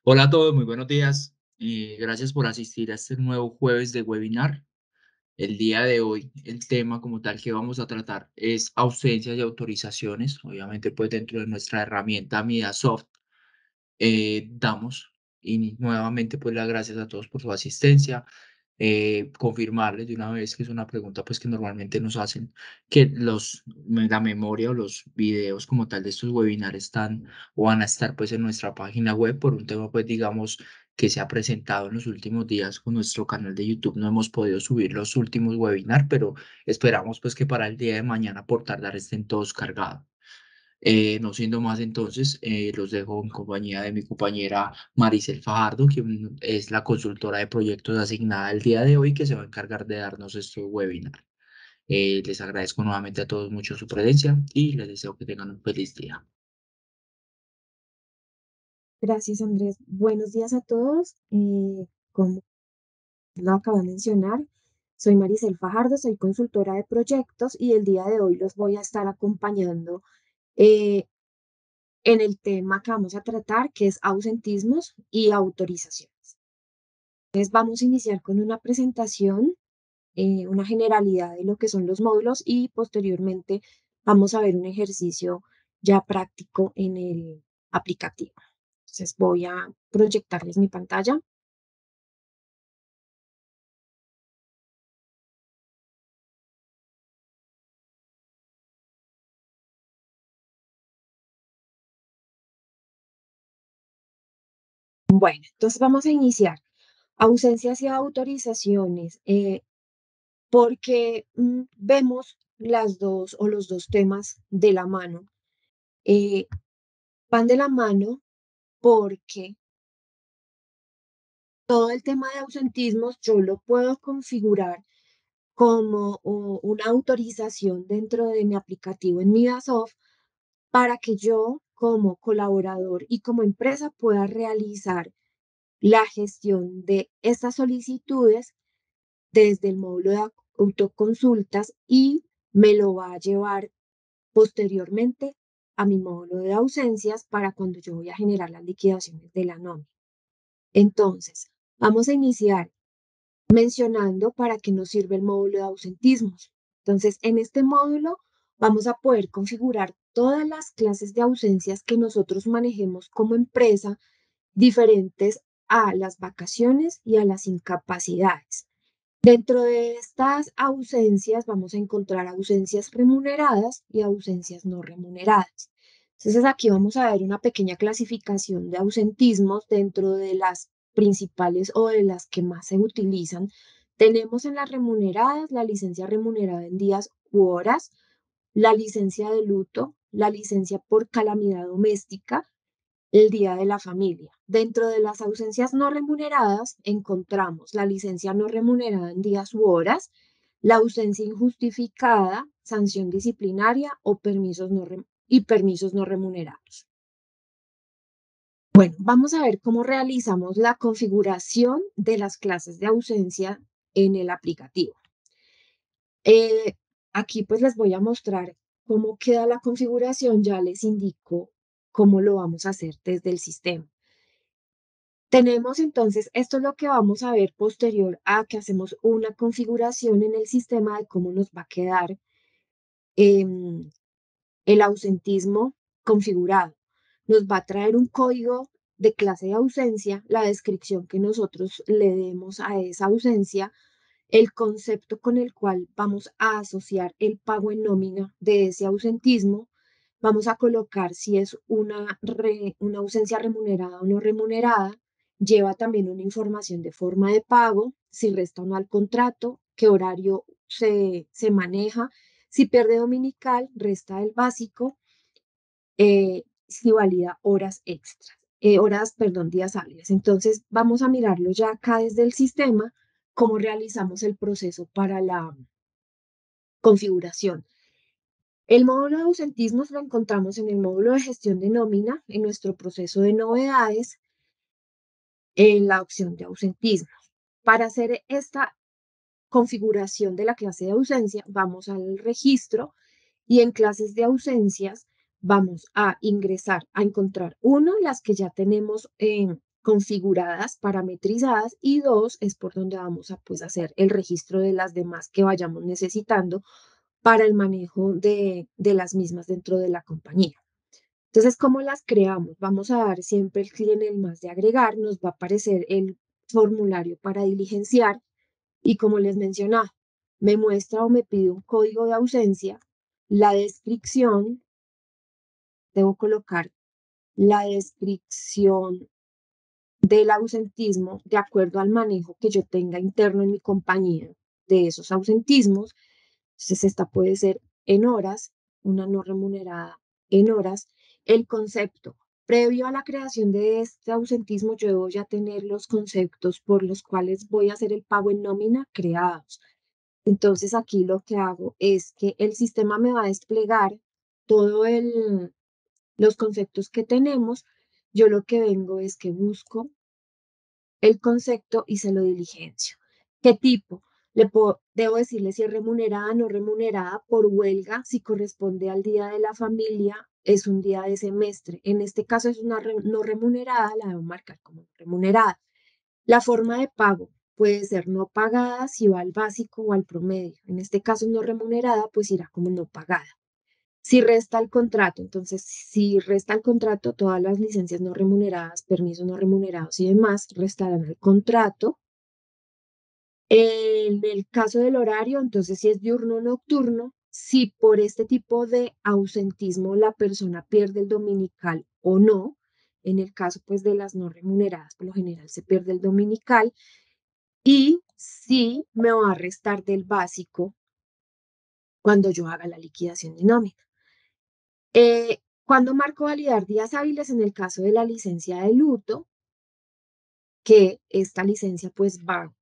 Hola a todos, muy buenos días y gracias por asistir a este nuevo jueves de webinar. El día de hoy, el tema como tal que vamos a tratar es ausencias y autorizaciones. Obviamente, pues dentro de nuestra herramienta MidaSoft damos y nuevamente pues las gracias a todos por su asistencia. Confirmarles de una vez que es una pregunta pues que normalmente nos hacen, que la memoria o los videos como tal de estos webinars están o van a estar pues en nuestra página web por un tema pues digamos que se ha presentado en los últimos días con nuestro canal de YouTube. No hemos podido subir los últimos webinars, pero esperamos pues que para el día de mañana por tardar estén todos cargados. No siendo más entonces, los dejo en compañía de mi compañera Maricel Fajardo, quien es la consultora de proyectos asignada el día de hoy, que se va a encargar de darnos este webinar. Les agradezco nuevamente a todos mucho su presencia y les deseo que tengan un feliz día. Gracias, Andrés. Buenos días a todos. Como lo acabo de mencionar, soy Maricel Fajardo, soy consultora de proyectos y el día de hoy los voy a estar acompañando eh, en el tema que vamos a tratar, que es ausentismos y autorizaciones. Entonces, vamos a iniciar con una presentación, una generalidad de lo que son los módulos y posteriormente vamos a ver un ejercicio ya práctico en el aplicativo. Entonces, voy a proyectarles mi pantalla. Bueno, entonces vamos a iniciar. Ausencias y autorizaciones, porque vemos las dos o los dos temas de la mano. Eh, Van de la mano porque todo el tema de ausentismos yo lo puedo configurar como una autorización dentro de mi aplicativo en Midasoft para que yo como colaborador y como empresa pueda realizar la gestión de estas solicitudes desde el módulo de autoconsultas y me lo va a llevar posteriormente a mi módulo de ausencias para cuando yo voy a generar las liquidaciones de la nómina. Entonces, vamos a iniciar mencionando para qué nos sirve el módulo de ausentismos. Entonces, en este módulo vamos a poder configurar todas las clases de ausencias que nosotros manejemos como empresa diferentes a las vacaciones y a las incapacidades. Dentro de estas ausencias vamos a encontrar ausencias remuneradas y ausencias no remuneradas. Entonces aquí vamos a ver una pequeña clasificación de ausentismos dentro de las principales o de las que más se utilizan. Tenemos en las remuneradas la licencia remunerada en días u horas, la licencia de luto, la licencia por calamidad doméstica, el Día de la Familia. Dentro de las ausencias no remuneradas encontramos la licencia no remunerada en días u horas, la ausencia injustificada, sanción disciplinaria o permisos no remunerados. Bueno, vamos a ver cómo realizamos la configuración de las clases de ausencia en el aplicativo. Eh, Aquí pues les voy a mostrar cómo queda la configuración, ya les indico cómo lo vamos a hacer desde el sistema. Tenemos entonces, esto es lo que vamos a ver posterior a que hacemos una configuración en el sistema de cómo nos va a quedar em, el ausentismo configurado. Nos va a traer un código de clase de ausencia, la descripción que nosotros le demos a esa ausencia, el concepto con el cual vamos a asociar el pago en nómina de ese ausentismo. Vamos a colocar si es una ausencia remunerada o no remunerada. Lleva también una información de forma de pago, si resta o no al contrato, qué horario se maneja, si pierde dominical, resta el básico, si valida horas extras, perdón, días hábiles. Entonces, vamos a mirarlo ya acá desde el sistema, cómo realizamos el proceso para la configuración. El módulo de ausentismos lo encontramos en el módulo de gestión de nómina, en nuestro proceso de novedades, en la opción de ausentismo. Para hacer esta configuración de la clase de ausencia, vamos al registro y en clases de ausencias vamos a ingresar, a encontrar uno, las que ya tenemos configuradas, parametrizadas, y 2 es por donde vamos a pues, hacer el registro de las demás que vayamos necesitando para el manejo de las mismas dentro de la compañía. Entonces, ¿cómo las creamos? Vamos a dar siempre el clic en el más de agregar, nos va a aparecer el formulario para diligenciar y como les mencionaba, me muestra o me pide un código de ausencia, la descripción, debo colocar la descripción del ausentismo de acuerdo al manejo que yo tenga interno en mi compañía de esos ausentismos. Entonces, esta puede ser en horas, una no remunerada en horas. El concepto, previo a la creación de este ausentismo, yo debo ya tener los conceptos por los cuales voy a hacer el pago en nómina creados. Entonces, aquí lo que hago es que el sistema me va a desplegar todos los conceptos que tenemos. Yo lo que vengo es que busco el concepto y se lo diligencio. ¿Qué tipo? Debo decirle si es remunerada, no remunerada, por huelga, si corresponde al día de la familia, es un día de semestre. En este caso es una no remunerada, la debo marcar como remunerada. La forma de pago puede ser no pagada si va al básico o al promedio. En este caso no remunerada, pues irá como no pagada. Si resta el contrato, entonces, si resta el contrato, todas las licencias no remuneradas, permisos no remunerados y demás restarán al contrato. En el caso del horario, entonces, si es diurno o nocturno, si por este tipo de ausentismo la persona pierde el dominical o no, en el caso pues de las no remuneradas, por lo general se pierde el dominical y si me va a restar del básico cuando yo haga la liquidación de nómina. Cuando marco validar días hábiles en el caso de la licencia de luto, que esta licencia pues va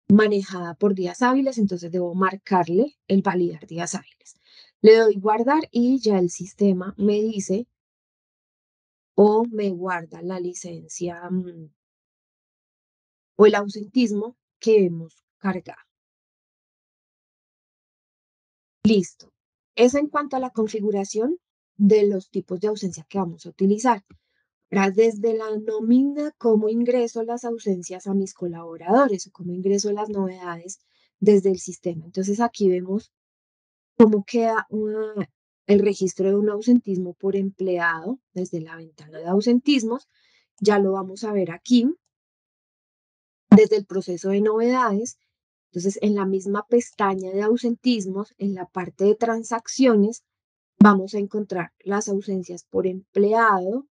manejada por días hábiles, entonces debo marcarle el validar días hábiles. Le doy guardar y ya el sistema me dice o me guarda la licencia o el ausentismo que hemos cargado. Listo. Eso en cuanto a la configuración de los tipos de ausencia que vamos a utilizar. Desde la nómina, cómo ingreso las ausencias a mis colaboradores o cómo ingreso las novedades desde el sistema. Entonces aquí vemos cómo queda el registro de un ausentismo por empleado desde la ventana de ausentismos. Ya lo vamos a ver aquí desde el proceso de novedades. Entonces, en la misma pestaña de ausentismos, en la parte de transacciones, vamos a encontrar las ausencias por empleado.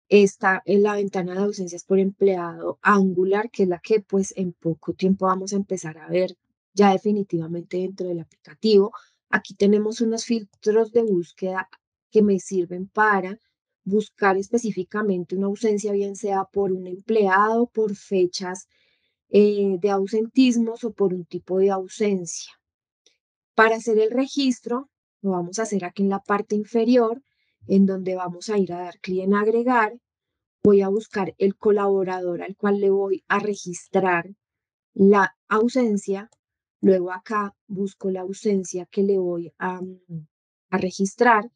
Está en la ventana de ausencias por empleado Angular, que es la que pues en poco tiempo vamos a empezar a ver ya definitivamente dentro del aplicativo. Aquí tenemos unos filtros de búsqueda que me sirven para buscar específicamente una ausencia, bien sea por un empleado, por fechas de ausentismos o por un tipo de ausencia. Para hacer el registro, lo vamos a hacer aquí en la parte inferior, en donde vamos a ir a dar clic en agregar. Voy a buscar el colaborador al cual le voy a registrar la ausencia. Luego acá busco la ausencia que le voy a registrar.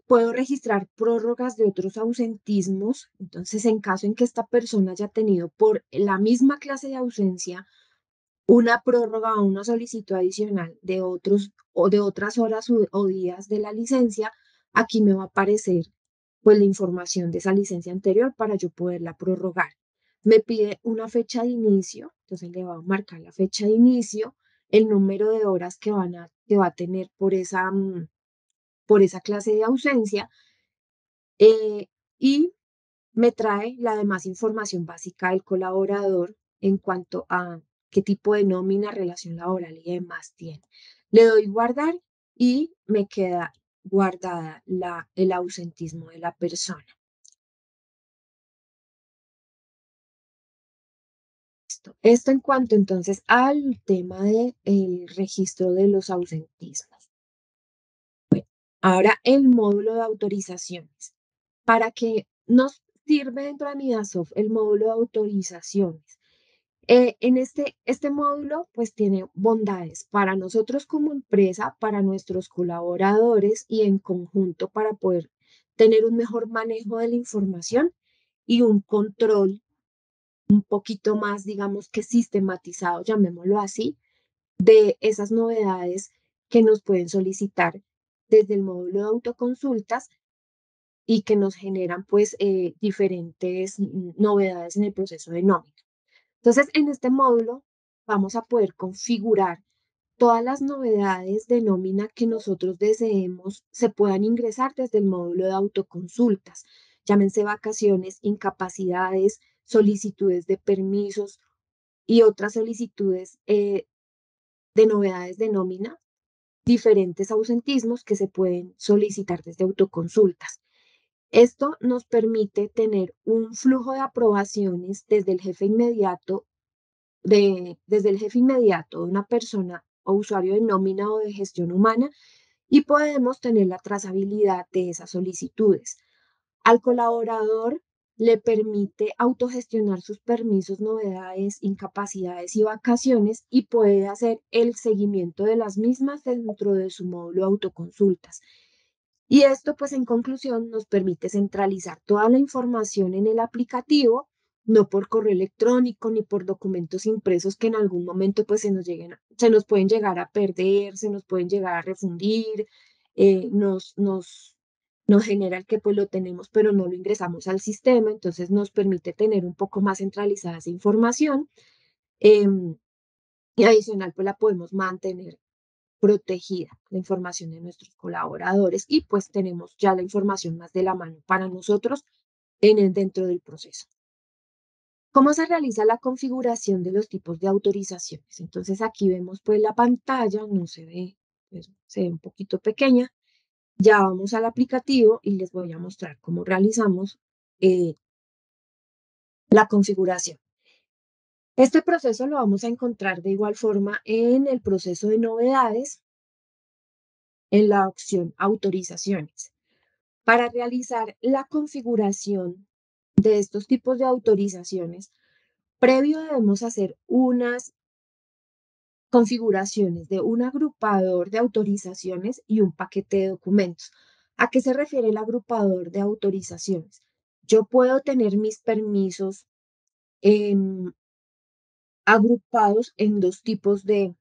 Puedo registrar prórrogas de otros ausentismos. Entonces, en caso en que esta persona haya tenido por la misma clase de ausencia una prórroga o una solicitud adicional de otros o de otras horas o días de la licencia, aquí me va a aparecer pues la información de esa licencia anterior para yo poderla prorrogar. Me pide una fecha de inicio, entonces le va a marcar la fecha de inicio, el número de horas que va a tener por esa clase de ausencia eh, y me trae la demás información básica del colaborador en cuanto a qué tipo de nómina, relación laboral y demás tiene. Le doy guardar y me queda guardada el ausentismo de la persona. Esto en cuanto entonces al tema del registro de los ausentismos. Ahora el módulo de autorizaciones. ¿Para qué nos sirve dentro de Midasoft el módulo de autorizaciones? Este módulo pues tiene bondades para nosotros como empresa, para nuestros colaboradores y en conjunto para poder tener un mejor manejo de la información y un control un poquito más, digamos que sistematizado, llamémoslo así, de esas novedades que nos pueden solicitar desde el módulo de autoconsultas y que nos generan pues diferentes novedades en el proceso de nómina. Entonces, en este módulo vamos a poder configurar todas las novedades de nómina que nosotros deseemos se puedan ingresar desde el módulo de autoconsultas, llámense vacaciones, incapacidades, solicitudes de permisos y otras solicitudes de novedades de nómina, diferentes ausentismos que se pueden solicitar desde autoconsultas. Esto nos permite tener un flujo de aprobaciones desde el jefe inmediato de una persona o usuario de nómina o de gestión humana y podemos tener la trazabilidad de esas solicitudes. Al colaborador le permite autogestionar sus permisos, novedades, incapacidades y vacaciones y puede hacer el seguimiento de las mismas dentro de su módulo de autoconsultas. Y esto, pues en conclusión, nos permite centralizar toda la información en el aplicativo, no por correo electrónico ni por documentos impresos que en algún momento pues se nos pueden llegar a perder, se nos pueden llegar a refundir, nos genera el que pues lo tenemos pero no lo ingresamos al sistema, entonces nos permite tener un poco más centralizada esa información em, y adicional pues la podemos mantener protegida la información de nuestros colaboradores y pues tenemos ya la información más de la mano para nosotros dentro del proceso. ¿Cómo se realiza la configuración de los tipos de autorizaciones? Entonces aquí vemos pues la pantalla, no se ve, pues, se ve un poquito pequeña. Ya vamos al aplicativo y les voy a mostrar cómo realizamos eh, la configuración. Este proceso lo vamos a encontrar de igual forma en el proceso de novedades, en la opción autorizaciones. Para realizar la configuración de estos tipos de autorizaciones, previo debemos hacer unas configuraciones de un agrupador de autorizaciones y un paquete de documentos. ¿A qué se refiere el agrupador de autorizaciones? Yo puedo tener mis permisos em, agrupados en dos tipos de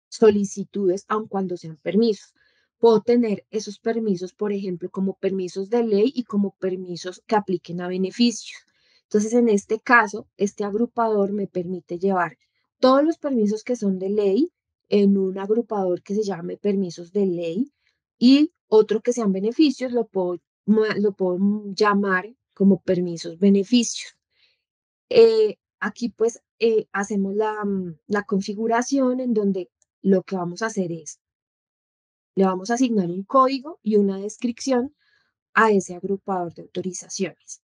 solicitudes, aun cuando sean permisos. Puedo tener esos permisos, por ejemplo, como permisos de ley y como permisos que apliquen a beneficios. Entonces, en este caso, este agrupador me permite llevar todos los permisos que son de ley en un agrupador que se llame permisos de ley y otro que sean beneficios, lo puedo llamar como permisos beneficios. Aquí pues hacemos la configuración en donde lo que vamos a hacer es, le vamos a asignar un código y una descripción a ese agrupador de autorizaciones.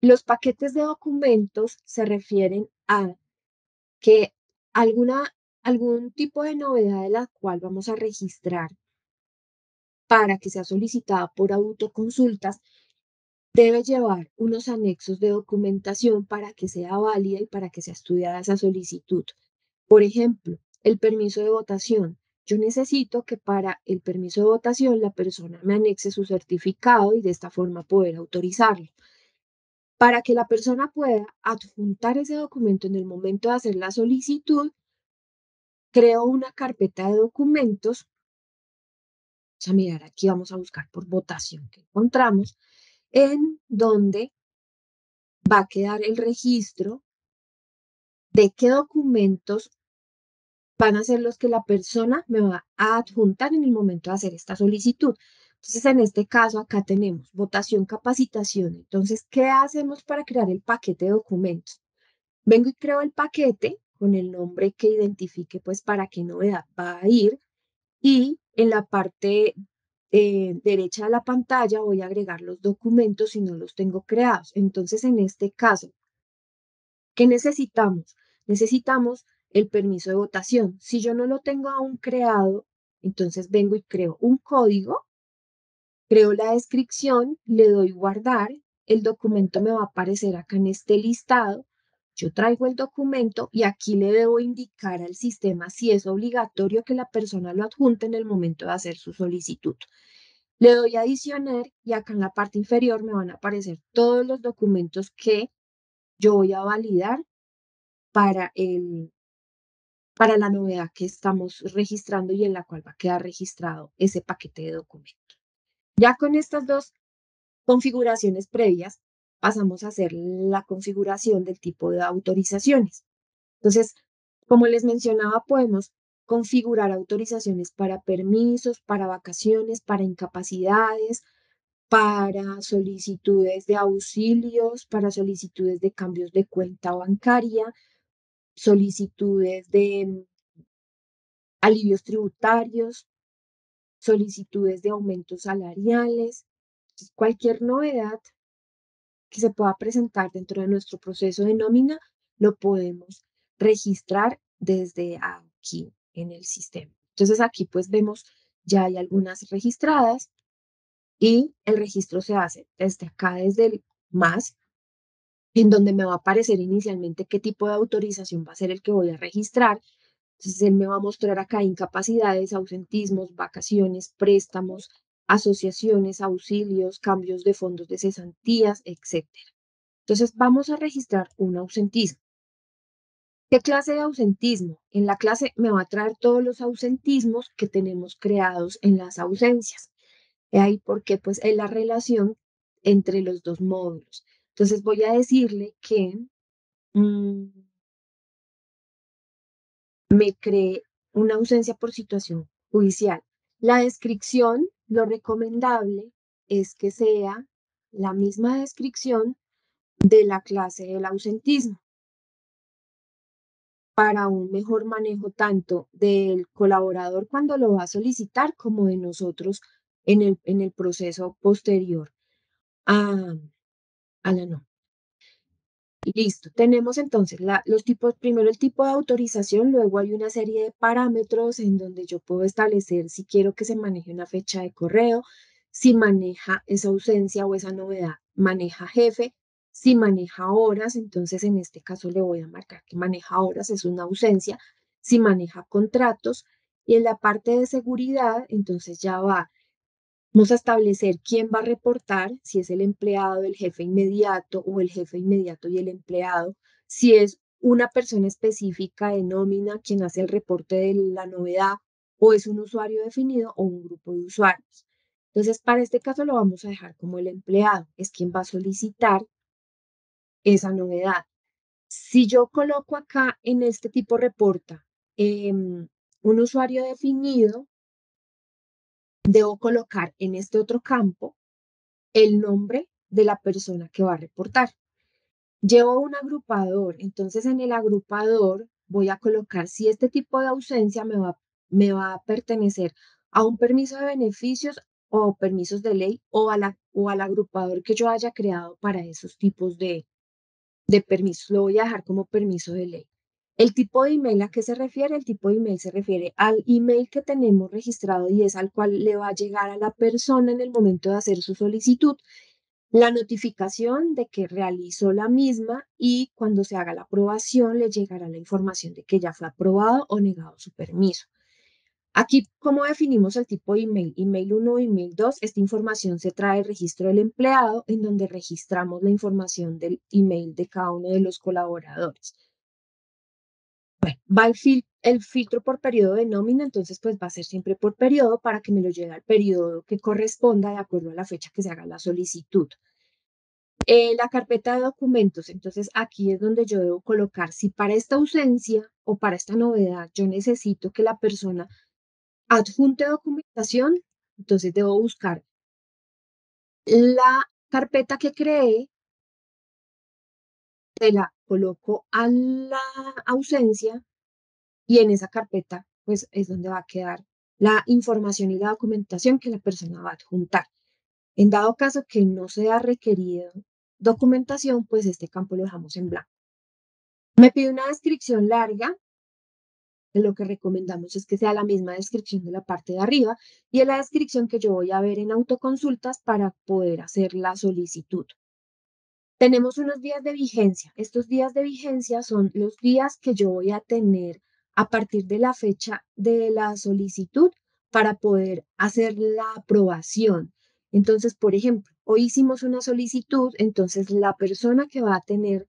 Los paquetes de documentos se refieren a que algún tipo de novedad de la cual vamos a registrar para que sea solicitada por autoconsultas debe llevar unos anexos de documentación para que sea válida y para que sea estudiada esa solicitud. Por ejemplo, el permiso de votación. Yo necesito que para el permiso de votación la persona me anexe su certificado y de esta forma poder autorizarlo. Para que la persona pueda adjuntar ese documento en el momento de hacer la solicitud, creo una carpeta de documentos. Vamos a mirar aquí, vamos a buscar por votación que encontramos, en donde va a quedar el registro de qué documentos van a ser los que la persona me va a adjuntar en el momento de hacer esta solicitud. Entonces, en este caso, acá tenemos votación, capacitación. Entonces, ¿qué hacemos para crear el paquete de documentos? Vengo y creo el paquete con el nombre que identifique, pues, para qué novedad va a ir. Y en la parte derecha de la pantalla voy a agregar los documentos si no los tengo creados. Entonces, en este caso, ¿qué necesitamos? Necesitamos el permiso de votación. Si yo no lo tengo aún creado, entonces vengo y creo un código, creo la descripción, le doy guardar, el documento me va a aparecer acá en este listado. Yo traigo el documento y aquí le debo indicar al sistema si es obligatorio que la persona lo adjunte en el momento de hacer su solicitud. Le doy a adicionar y acá en la parte inferior me van a aparecer todos los documentos que yo voy a validar para para la novedad que estamos registrando y en la cual va a quedar registrado ese paquete de documentos. Ya con estas dos configuraciones previas, pasamos a hacer la configuración del tipo de autorizaciones. Entonces, como les mencionaba, podemos configurar autorizaciones para permisos, para vacaciones, para incapacidades, para solicitudes de auxilios, para solicitudes de cambios de cuenta bancaria, solicitudes de alivios tributarios, solicitudes de aumentos salariales. Entonces, cualquier novedad que se pueda presentar dentro de nuestro proceso de nómina, lo podemos registrar desde aquí en el sistema. Entonces aquí pues vemos ya hay algunas registradas y el registro se hace desde acá, desde el más, en donde me va a aparecer inicialmente qué tipo de autorización va a ser el que voy a registrar. Entonces, él me va a mostrar acá incapacidades, ausentismos, vacaciones, préstamos, asociaciones, auxilios, cambios de fondos de cesantías, etcétera. Entonces, vamos a registrar un ausentismo. ¿Qué clase de ausentismo? En la clase me va a traer todos los ausentismos que tenemos creados en las ausencias. Y ahí porque pues es la relación entre los dos módulos. Entonces voy a decirle que mm, me cree una ausencia por situación judicial. La descripción, lo recomendable es que sea la misma descripción de la clase del ausentismo para un mejor manejo tanto del colaborador cuando lo va a solicitar como de nosotros en el proceso posterior a, a la no. Listo, tenemos entonces los tipos, primero el tipo de autorización, luego hay una serie de parámetros en donde yo puedo establecer si quiero que se maneje una fecha de correo, si maneja esa ausencia o esa novedad, maneja jefe, si maneja horas, entonces en este caso le voy a marcar que maneja horas, es una ausencia, si maneja contratos y en la parte de seguridad, entonces ya va. Vamos a establecer quién va a reportar, si es el empleado, el jefe inmediato o el jefe inmediato y el empleado, si es una persona específica de nómina quien hace el reporte de la novedad o es un usuario definido o un grupo de usuarios. Entonces, para este caso lo vamos a dejar como el empleado, es quien va a solicitar esa novedad. Si yo coloco acá en este tipo reporta un usuario definido, debo colocar en este otro campo el nombre de la persona que va a reportar. Llevo un agrupador, entonces en el agrupador voy a colocar si este tipo de ausencia me va a pertenecer a un permiso de beneficios o permisos de ley o al agrupador que yo haya creado para esos tipos de permisos. Lo voy a dejar como permiso de ley. El tipo de email a qué se refiere, el tipo de email se refiere al email que tenemos registrado y es al cual le va a llegar a la persona en el momento de hacer su solicitud la notificación de que realizó la misma y cuando se haga la aprobación le llegará la información de que ya fue aprobado o negado su permiso. Aquí, ¿cómo definimos el tipo de email? Email 1, email 2. Esta información se trae al registro del empleado en donde registramos la información del email de cada uno de los colaboradores. Bueno, va el filtro por periodo de nómina, entonces pues va a ser siempre por periodo para que me lo llegue al periodo que corresponda de acuerdo a la fecha que se haga la solicitud. La carpeta de documentos, entonces aquí es donde yo debo colocar si para esta ausencia o para esta novedad yo necesito que la persona adjunte documentación, entonces debo buscar la carpeta que creé, se la coloco a la ausencia y en esa carpeta pues es donde va a quedar la información y la documentación que la persona va a adjuntar. En dado caso que no sea requerido documentación, pues este campo lo dejamos en blanco. Me pide una descripción larga, que lo que recomendamos es que sea la misma descripción de la parte de arriba y es la descripción que yo voy a ver en autoconsultas para poder hacer la solicitud. Tenemos unos días de vigencia. Estos días de vigencia son los días que yo voy a tener a partir de la fecha de la solicitud para poder hacer la aprobación. Entonces, por ejemplo, hoy hicimos una solicitud, entonces la persona que va a tener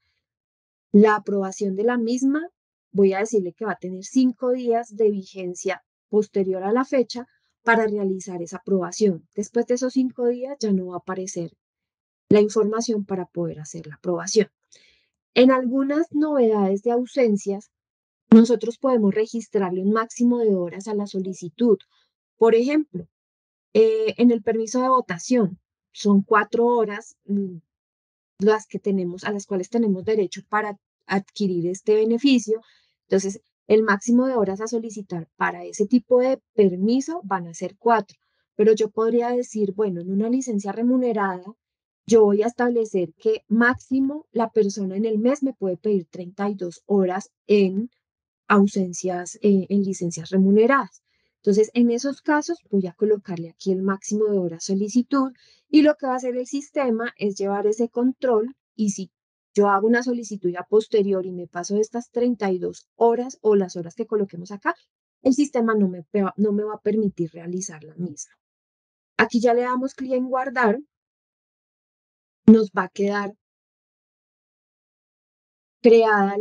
la aprobación de la misma, voy a decirle que va a tener 5 días de vigencia posterior a la fecha para realizar esa aprobación. Después de esos 5 días ya no va a aparecer la información para poder hacer la aprobación. En algunas novedades de ausencias, nosotros podemos registrarle un máximo de horas a la solicitud. Por ejemplo, en el permiso de votación, son 4 horas las que tenemos, a las cuales tenemos derecho para adquirir este beneficio. Entonces, el máximo de horas a solicitar para ese tipo de permiso van a ser 4. Pero yo podría decir, bueno, en una licencia remunerada, yo voy a establecer que máximo la persona en el mes me puede pedir 32 horas en ausencias, en licencias remuneradas. Entonces, en esos casos, voy a colocarle aquí el máximo de horas solicitud y lo que va a hacer el sistema es llevar ese control y si yo hago una solicitud ya posterior y me paso estas 32 horas o las horas que coloquemos acá, el sistema no me va a permitir realizar la misma. Aquí ya le damos clic en guardar, nos va a quedar creada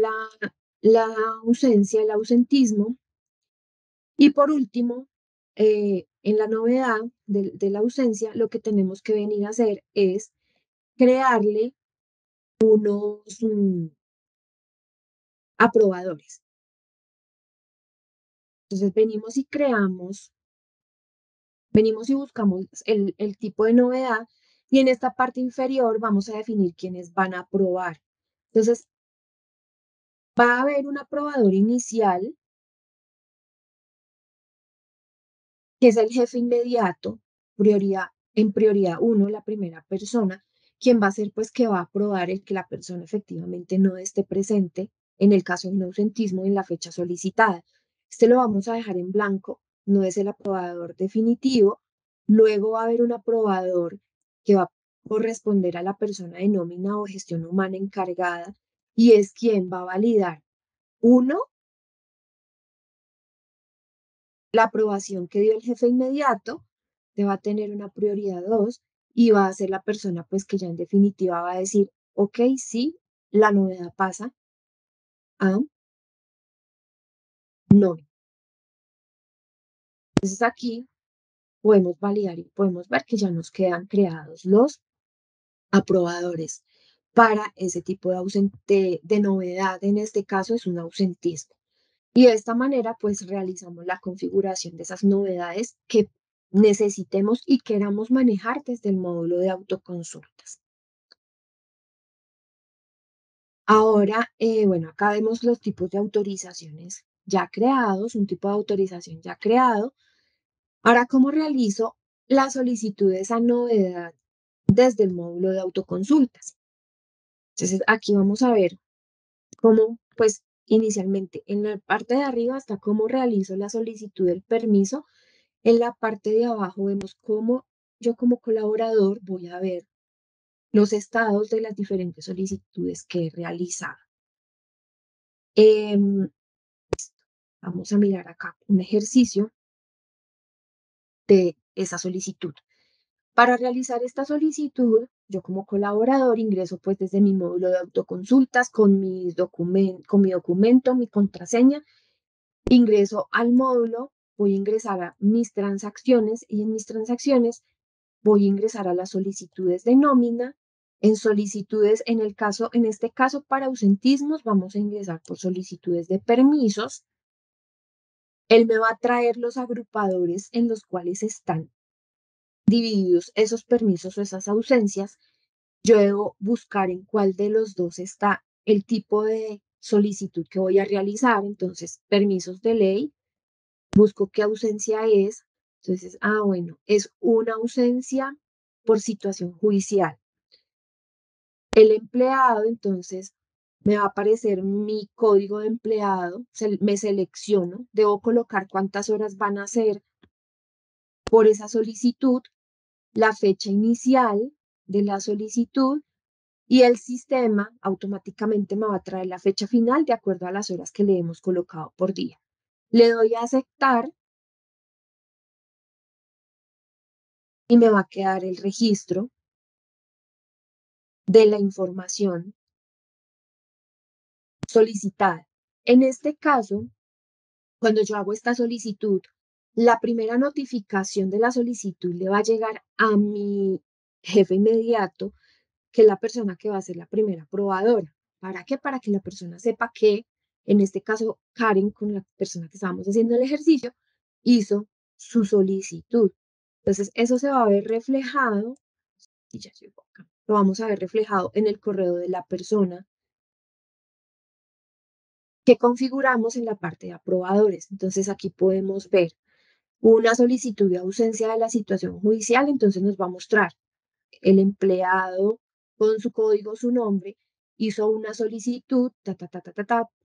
la ausencia, el ausentismo. Y por último, en la novedad de la ausencia, lo que tenemos que venir a hacer es crearle unos aprobadores. Entonces venimos y buscamos el tipo de novedad y en esta parte inferior vamos a definir quiénes van a aprobar. Entonces, va a haber un aprobador inicial que es el jefe inmediato, en prioridad uno, la primera persona, quien va a ser pues que va a aprobar el que la persona efectivamente no esté presente en el caso de un ausentismo en la fecha solicitada. Este lo vamos a dejar en blanco, no es el aprobador definitivo. Luego va a haber un aprobador que va a corresponder a la persona de nómina o gestión humana encargada y es quien va a validar, uno, la aprobación que dio el jefe inmediato, te va a tener una prioridad 2 y va a ser la persona pues que ya en definitiva va a decir, ok, sí, la novedad pasa a no. Entonces aquí podemos validar y podemos ver que ya nos quedan creados los aprobadores para ese tipo de novedad. En este caso es un ausentismo. Y de esta manera, pues realizamos la configuración de esas novedades que necesitemos y queramos manejar desde el módulo de autoconsultas. Ahora, bueno, acá vemos los tipos de autorizaciones ya creados, un tipo de autorización ya creado. Ahora, ¿cómo realizo la solicitud de esa novedad desde el módulo de autoconsultas? Entonces, aquí vamos a ver cómo, pues, inicialmente en la parte de arriba está cómo realizo la solicitud del permiso. En la parte de abajo vemos cómo yo como colaborador voy a ver los estados de las diferentes solicitudes que he realizado. Em, Vamos a mirar acá un ejercicio de esa solicitud. Para realizar esta solicitud, yo como colaborador ingreso pues desde mi módulo de autoconsultas con mi documento, mi contraseña, ingreso al módulo, voy a ingresar a mis transacciones y en mis transacciones voy a ingresar a las solicitudes de nómina. En solicitudes, en este caso para ausentismos, vamos a ingresar por solicitudes de permisos. Él me va a traer los agrupadores en los cuales están divididos esos permisos o esas ausencias. Yo debo buscar en cuál de los dos está el tipo de solicitud que voy a realizar. Entonces, permisos de ley, busco qué ausencia es. Entonces, bueno, es una ausencia por situación judicial. El empleado, entonces, me va a aparecer mi código de empleado, me selecciono, debo colocar cuántas horas van a ser por esa solicitud, la fecha inicial de la solicitud y el sistema automáticamente me va a traer la fecha final de acuerdo a las horas que le hemos colocado por día. Le doy a aceptar y me va a quedar el registro de la información solicitada. En este caso, cuando yo hago esta solicitud, la primera notificación de la solicitud le va a llegar a mi jefe inmediato, que es la persona que va a ser la primera probadora. ¿Para qué? Para que la persona sepa que, en este caso, Karen, con la persona que estábamos haciendo el ejercicio, hizo su solicitud. Entonces, eso se va a ver reflejado, y ya llegó acá, lo vamos a ver reflejado en el correo de la persona que configuramos en la parte de aprobadores. Entonces, aquí podemos ver una solicitud de ausencia de la situación judicial, entonces nos va a mostrar el empleado con su código, su nombre, hizo una solicitud,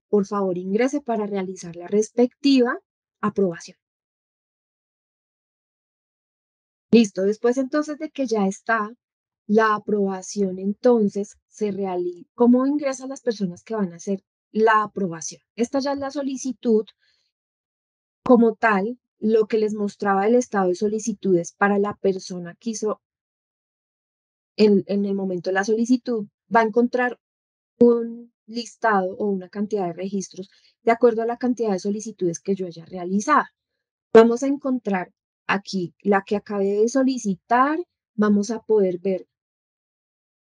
por favor ingrese para realizar la respectiva aprobación. Listo, después entonces de que ya está la aprobación, entonces se realiza, ¿cómo ingresan las personas que van a hacer la aprobación? Esta ya es la solicitud como tal, lo que les mostraba el estado de solicitudes para la persona que hizo en el momento de la solicitud, va a encontrar un listado o una cantidad de registros de acuerdo a la cantidad de solicitudes que yo haya realizado. Vamos a encontrar aquí la que acabé de solicitar, vamos a poder ver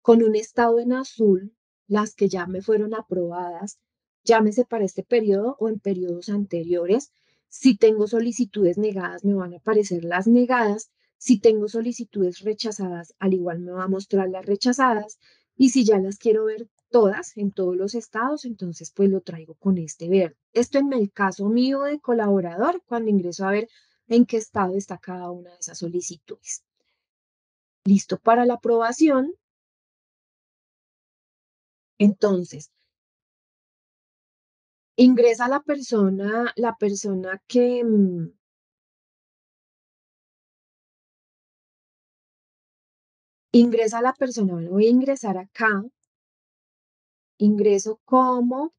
con un estado en azul las que ya me fueron aprobadas, llámese para este periodo o en periodos anteriores. Si tengo solicitudes negadas, me van a aparecer las negadas. Si tengo solicitudes rechazadas, al igual me va a mostrar las rechazadas. Y si ya las quiero ver todas en todos los estados, entonces pues lo traigo con este verde. Esto en el caso mío de colaborador, cuando ingreso a ver en qué estado está cada una de esas solicitudes. Listo para la aprobación. Entonces, ingresa la persona que, ingresa la persona, bueno, voy a ingresar acá, ingreso como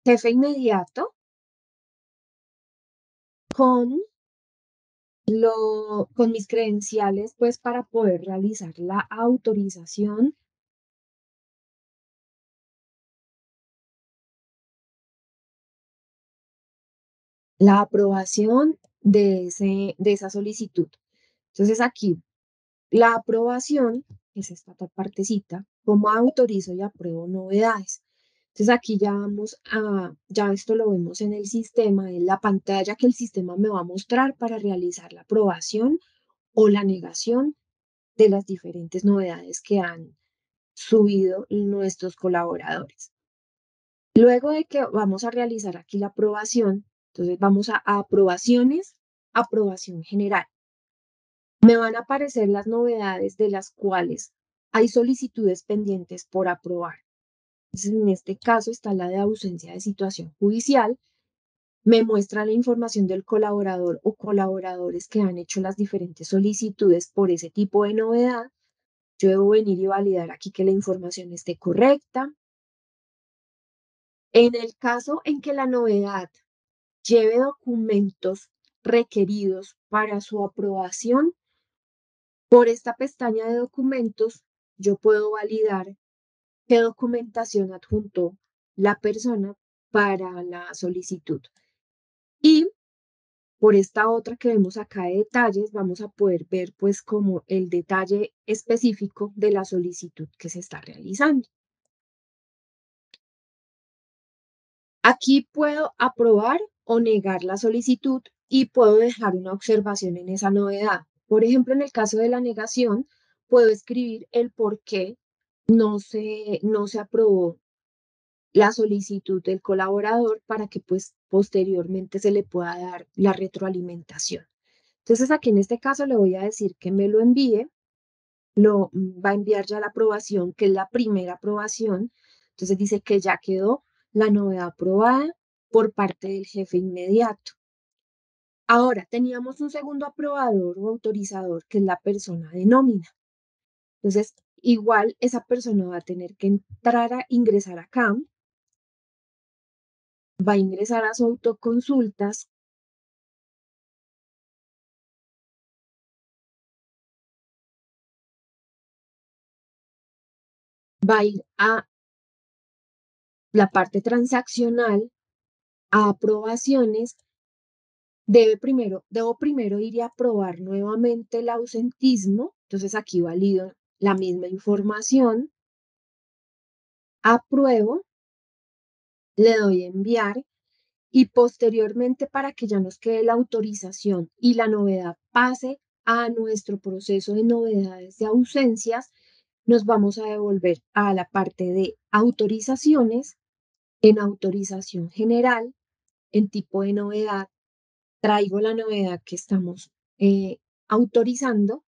jefe inmediato con con mis credenciales, pues, para poder realizar la autorización, la aprobación de esa solicitud. Entonces, aquí, la aprobación, que es esta otra partecita, cómo autorizo y apruebo novedades. Entonces aquí ya vamos ya esto lo vemos en el sistema, en la pantalla que el sistema me va a mostrar para realizar la aprobación o la negación de las diferentes novedades que han subido nuestros colaboradores. Luego de que vamos a realizar aquí la aprobación, entonces vamos a aprobaciones, aprobación general. Me van a aparecer las novedades de las cuales hay solicitudes pendientes por aprobar. Entonces, en este caso está la de ausencia de situación judicial. Me muestra la información del colaborador o colaboradores que han hecho las diferentes solicitudes por ese tipo de novedad. Yo debo venir y validar aquí que la información esté correcta. En el caso en que la novedad lleve documentos requeridos para su aprobación, por esta pestaña de documentos, yo puedo validar qué documentación adjuntó la persona para la solicitud. Y por esta otra que vemos acá de detalles, vamos a poder ver pues como el detalle específico de la solicitud que se está realizando. Aquí puedo aprobar o negar la solicitud y puedo dejar una observación en esa novedad. Por ejemplo, en el caso de la negación, puedo escribir el por qué no se aprobó la solicitud del colaborador para que pues posteriormente se le pueda dar la retroalimentación. Entonces aquí en este caso le voy a decir que me lo envíe, va a enviar ya la aprobación, que es la primera aprobación. Entonces dice que ya quedó la novedad aprobada por parte del jefe inmediato. Ahora teníamos un segundo aprobador o autorizador que es la persona de nómina. Entonces, igual esa persona va a tener que entrar a ingresar acá, va a ingresar a su autoconsultas, va a ir a la parte transaccional, a aprobaciones, debo primero ir y aprobar nuevamente el ausentismo. Entonces aquí valido la misma información, apruebo, le doy a enviar y posteriormente para que ya nos quede la autorización y la novedad pase a nuestro proceso de novedades de ausencias, nos vamos a devolver a la parte de autorizaciones, en autorización general, en tipo de novedad, traigo la novedad que estamos autorizando.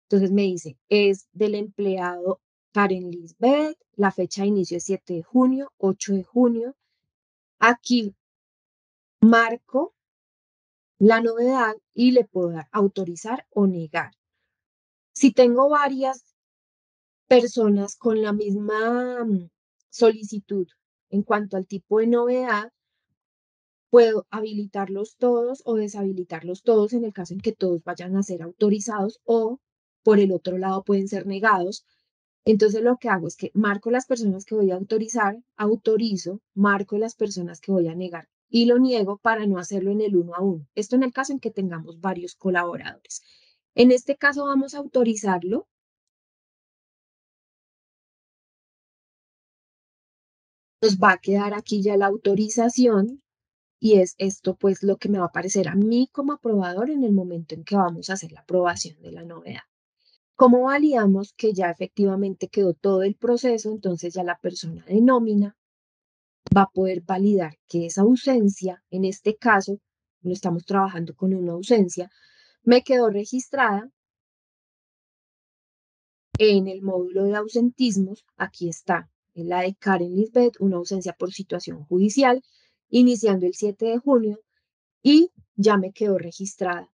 Entonces me dice, es del empleado Karen Lisbeth, la fecha de inicio es 7 de junio, 8 de junio. Aquí marco la novedad y le puedo dar autorizar o negar. Si tengo varias personas con la misma solicitud en cuanto al tipo de novedad, puedo habilitarlos todos o deshabilitarlos todos en el caso en que todos vayan a ser autorizados o por el otro lado pueden ser negados. Entonces lo que hago es que marco las personas que voy a autorizar, autorizo, marco las personas que voy a negar y lo niego para no hacerlo en el uno a uno. Esto en el caso en que tengamos varios colaboradores. En este caso vamos a autorizarlo. Nos va a quedar aquí ya la autorización y es esto pues lo que me va a aparecer a mí como aprobador en el momento en que vamos a hacer la aprobación de la novedad. ¿Cómo validamos que ya efectivamente quedó todo el proceso? Entonces ya la persona de nómina va a poder validar que esa ausencia, en este caso, lo estamos trabajando con una ausencia, me quedó registrada en el módulo de ausentismos. Aquí está, en la de Karen Lisbeth, una ausencia por situación judicial, iniciando el 7 de junio y ya me quedó registrada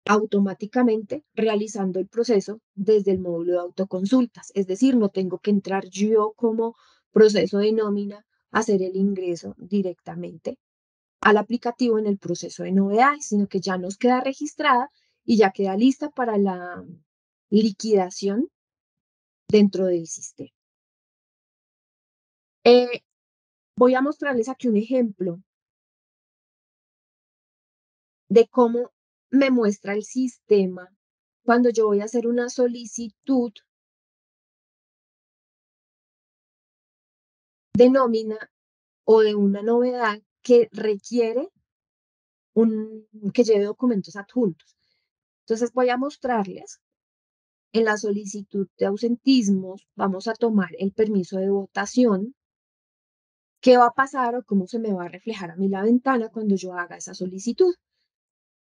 automáticamente realizando el proceso desde el módulo de autoconsultas. Es decir, no tengo que entrar yo como proceso de nómina a hacer el ingreso directamente al aplicativo en el proceso de novedades, sino que ya nos queda registrada y ya queda lista para la liquidación dentro del sistema. Eh, Voy a mostrarles aquí un ejemplo de cómo me muestra el sistema cuando yo voy a hacer una solicitud de nómina o de una novedad que requiere que lleve documentos adjuntos. Entonces voy a mostrarles en la solicitud de ausentismos, vamos a tomar el permiso de votación. ¿Qué va a pasar o cómo se me va a reflejar a mí la ventana cuando yo haga esa solicitud?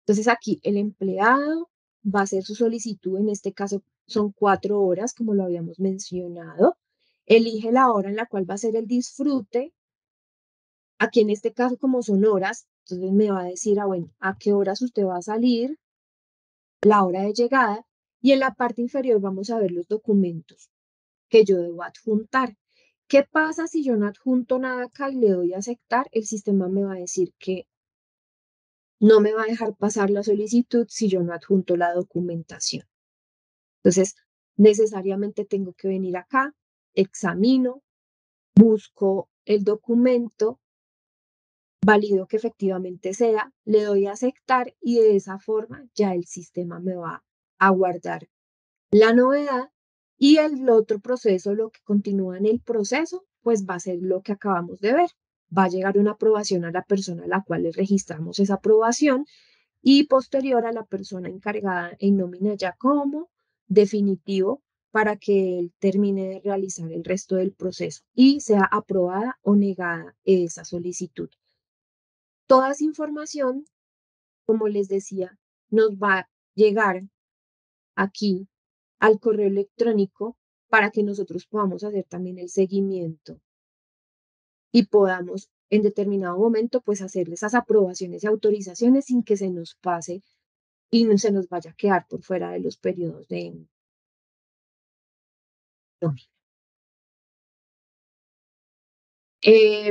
Entonces aquí el empleado va a hacer su solicitud, en este caso son 4 horas, como lo habíamos mencionado. Elige la hora en la cual va a ser el disfrute. Aquí en este caso, como son horas, entonces me va a decir, bueno, a qué horas usted va a salir, la hora de llegada, y en la parte inferior vamos a ver los documentos que yo debo adjuntar. ¿Qué pasa si yo no adjunto nada acá y le doy a aceptar? El sistema me va a decir que no me va a dejar pasar la solicitud si yo no adjunto la documentación. Entonces, necesariamente tengo que venir acá, examino, busco el documento, valido que efectivamente sea, le doy a aceptar y de esa forma ya el sistema me va a guardar la novedad y el otro proceso, lo que continúa en el proceso, pues va a ser lo que acabamos de ver. Va a llegar una aprobación a la persona a la cual le registramos esa aprobación y posterior a la persona encargada en nómina ya como definitivo para que él termine de realizar el resto del proceso y sea aprobada o negada esa solicitud. Toda esa información, como les decía, nos va a llegar aquí al correo electrónico para que nosotros podamos hacer también el seguimiento y podamos en determinado momento pues hacerle esas aprobaciones y autorizaciones sin que se nos pase y no se nos vaya a quedar por fuera de los periodos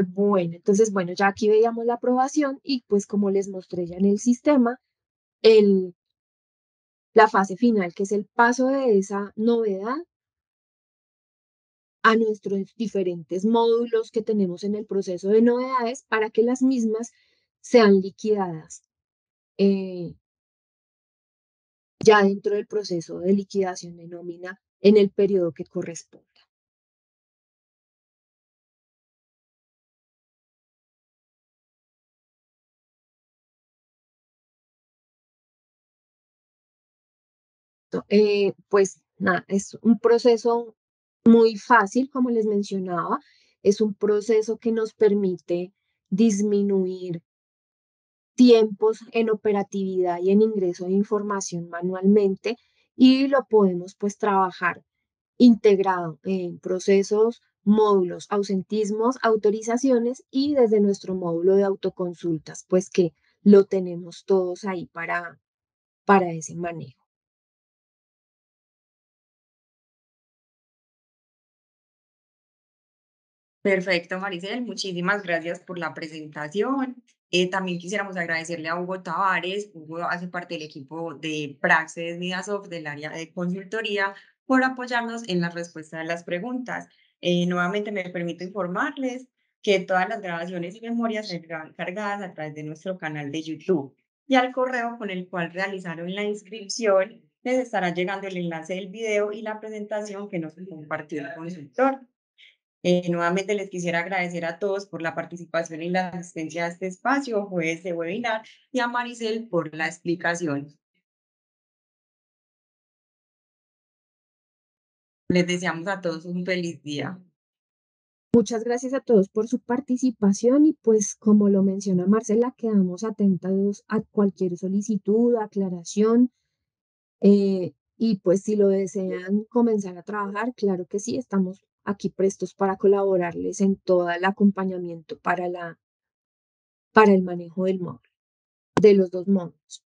Bueno, entonces, bueno, ya aquí veíamos la aprobación y pues como les mostré ya en el sistema, el, la fase final, que es el paso de esa novedad a nuestros diferentes módulos que tenemos en el proceso de novedades para que las mismas sean liquidadas ya dentro del proceso de liquidación de nómina en el periodo que corresponda. Pues nada, es un proceso muy fácil, como les mencionaba, es un proceso que nos permite disminuir tiempos en operatividad y en ingreso de información manualmente y lo podemos pues trabajar integrado en procesos, módulos, ausentismos, autorizaciones y desde nuestro módulo de autoconsultas, pues que lo tenemos todos ahí para ese manejo. Perfecto, Maricel, muchísimas gracias por la presentación. También quisiéramos agradecerle a Hugo Tavares. Hugo hace parte del equipo de Praxis Midasoft del área de consultoría por apoyarnos en la respuesta de las preguntas. Nuevamente me permito informarles que todas las grabaciones y memorias serán cargadas a través de nuestro canal de YouTube y al correo con el cual realizaron la inscripción les estará llegando el enlace del video y la presentación que nos compartió el consultor. Nuevamente les quisiera agradecer a todos por la participación y la asistencia a este espacio, jueves de webinar, y a Maricel por la explicación. Les deseamos a todos un feliz día. Muchas gracias a todos por su participación y pues como lo menciona Marcela, quedamos atentos a cualquier solicitud, aclaración y pues si lo desean comenzar a trabajar, claro que sí, estamos aquí prestos para colaborarles en todo el acompañamiento para el manejo del módulo, de los dos módulos.